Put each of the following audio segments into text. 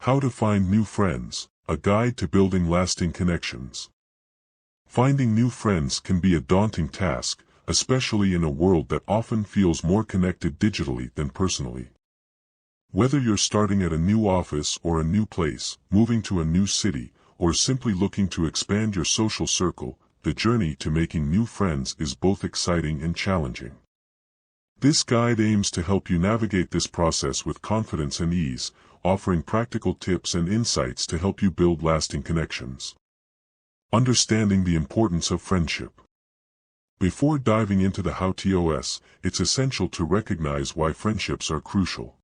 How to find new friends, a guide to building lasting connections. Finding new friends can be a daunting task, especially in a world that often feels more connected digitally than personally. Whether you're starting at a new office or a new place, moving to a new city, or simply looking to expand your social circle, the journey to making new friends is both exciting and challenging. This guide aims to help you navigate this process with confidence and ease, offering practical tips and insights to help you build lasting connections. Understanding the importance of friendship. Before diving into the how-tos, it's essential to recognize why friendships are crucial.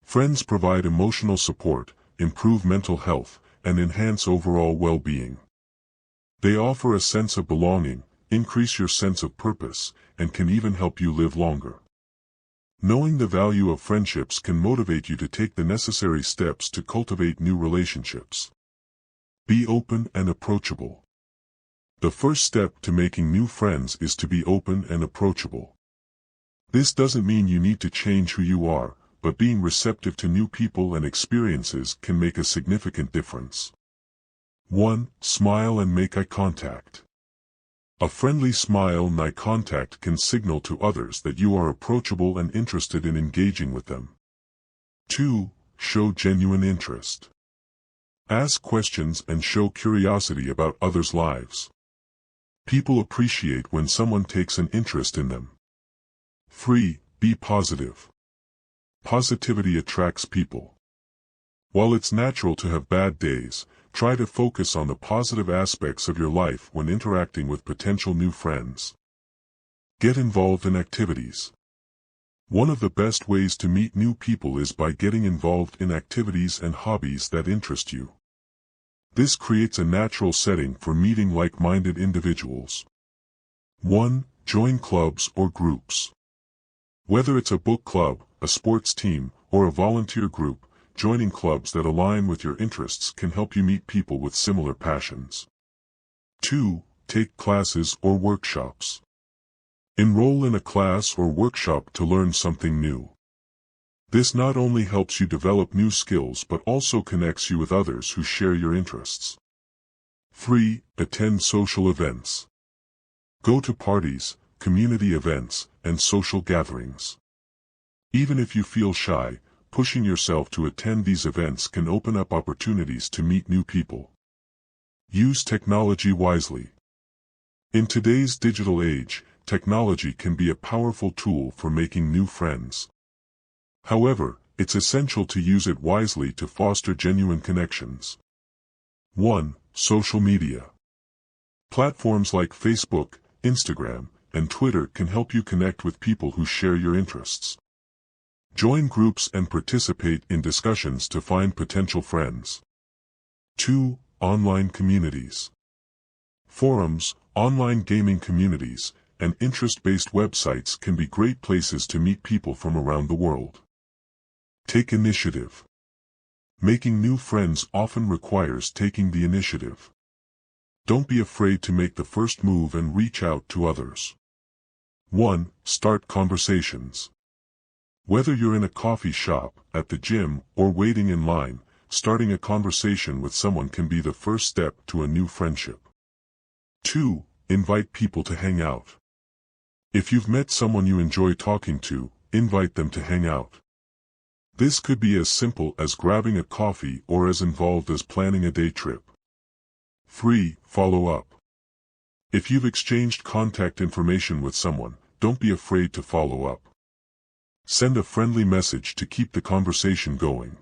Friends provide emotional support, improve mental health, and enhance overall well-being. They offer a sense of belonging, increase your sense of purpose, and can even help you live longer. Knowing the value of friendships can motivate you to take the necessary steps to cultivate new relationships. Be open and approachable. The first step to making new friends is to be open and approachable. This doesn't mean you need to change who you are, but being receptive to new people and experiences can make a significant difference. 1. Smile and make eye contact. A friendly smile and eye contact can signal to others that you are approachable and interested in engaging with them. 2. Show genuine interest. Ask questions and show curiosity about others' lives. People appreciate when someone takes an interest in them. 3. Be positive. Positivity attracts people. While it's natural to have bad days, try to focus on the positive aspects of your life when interacting with potential new friends. Get involved in activities. One of the best ways to meet new people is by getting involved in activities and hobbies that interest you. This creates a natural setting for meeting like-minded individuals. 1. Join clubs or groups. Whether it's a book club, a sports team, or a volunteer group, joining clubs that align with your interests can help you meet people with similar passions. 2. Take classes or workshops. Enroll in a class or workshop to learn something new. This not only helps you develop new skills but also connects you with others who share your interests. 3. Attend social events. Go to parties, community events, and social gatherings. Even if you feel shy, pushing yourself to attend these events can open up opportunities to meet new people. Use technology wisely. In today's digital age, technology can be a powerful tool for making new friends. However, it's essential to use it wisely to foster genuine connections. 1. Social media. Platforms like Facebook, Instagram, and Twitter can help you connect with people who share your interests. Join groups and participate in discussions to find potential friends. 2. Online communities. Forums, online gaming communities, and interest-based websites can be great places to meet people from around the world. Take initiative. Making new friends often requires taking the initiative. Don't be afraid to make the first move and reach out to others. 1. Start conversations. Whether you're in a coffee shop, at the gym, or waiting in line, starting a conversation with someone can be the first step to a new friendship. 2. Invite people to hang out. If you've met someone you enjoy talking to, invite them to hang out. This could be as simple as grabbing a coffee or as involved as planning a day trip. 3. Follow up. If you've exchanged contact information with someone, don't be afraid to follow up. Send a friendly message to keep the conversation going.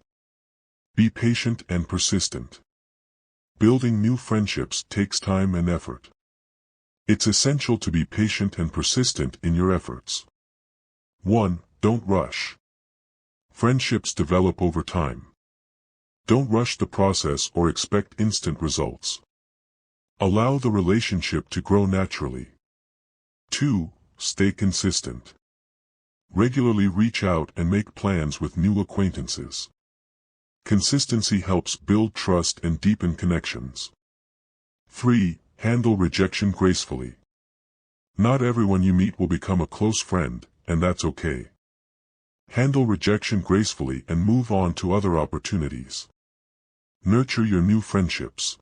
Be patient and persistent. Building new friendships takes time and effort. It's essential to be patient and persistent in your efforts. 1. Don't rush. Friendships develop over time. Don't rush the process or expect instant results. Allow the relationship to grow naturally. 2. Stay consistent. Regularly reach out and make plans with new acquaintances. Consistency helps build trust and deepen connections. 3. Handle rejection gracefully. Not everyone you meet will become a close friend, and that's okay. Handle rejection gracefully and move on to other opportunities. Nurture your new friendships.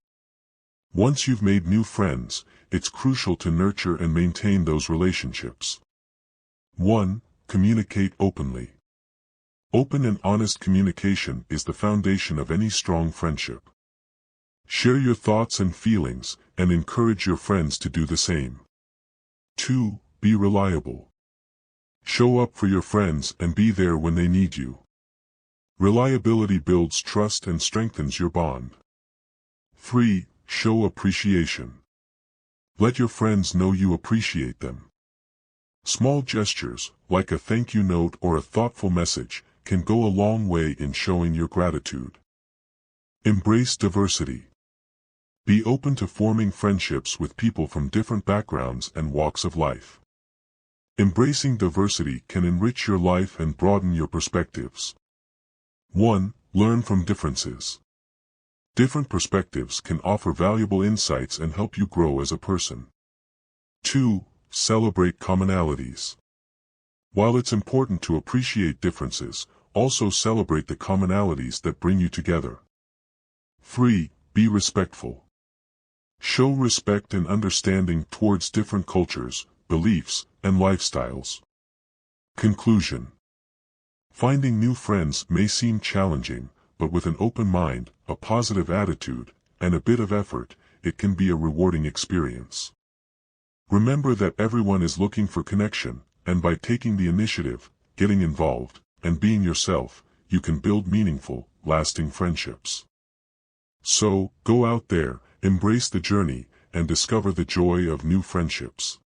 Once you've made new friends, it's crucial to nurture and maintain those relationships. 1. Communicate openly. Open and honest communication is the foundation of any strong friendship. Share your thoughts and feelings, and encourage your friends to do the same. 2. Be reliable. Show up for your friends and be there when they need you. Reliability builds trust and strengthens your bond. 3. Show appreciation. Let your friends know you appreciate them. Small gestures, like a thank you note or a thoughtful message, can go a long way in showing your gratitude. Embrace diversity. Be open to forming friendships with people from different backgrounds and walks of life. Embracing diversity can enrich your life and broaden your perspectives. 1. Learn from differences. Different perspectives can offer valuable insights and help you grow as a person. 2. Celebrate commonalities. While it's important to appreciate differences, also celebrate the commonalities that bring you together. 3. Be respectful. Show respect and understanding towards different cultures, beliefs, and lifestyles. Conclusion. Finding new friends may seem challenging, but with an open mind, a positive attitude, and a bit of effort, it can be a rewarding experience. Remember that everyone is looking for connection, and by taking the initiative, getting involved, and being yourself, you can build meaningful, lasting friendships. So, go out there, embrace the journey, and discover the joy of new friendships.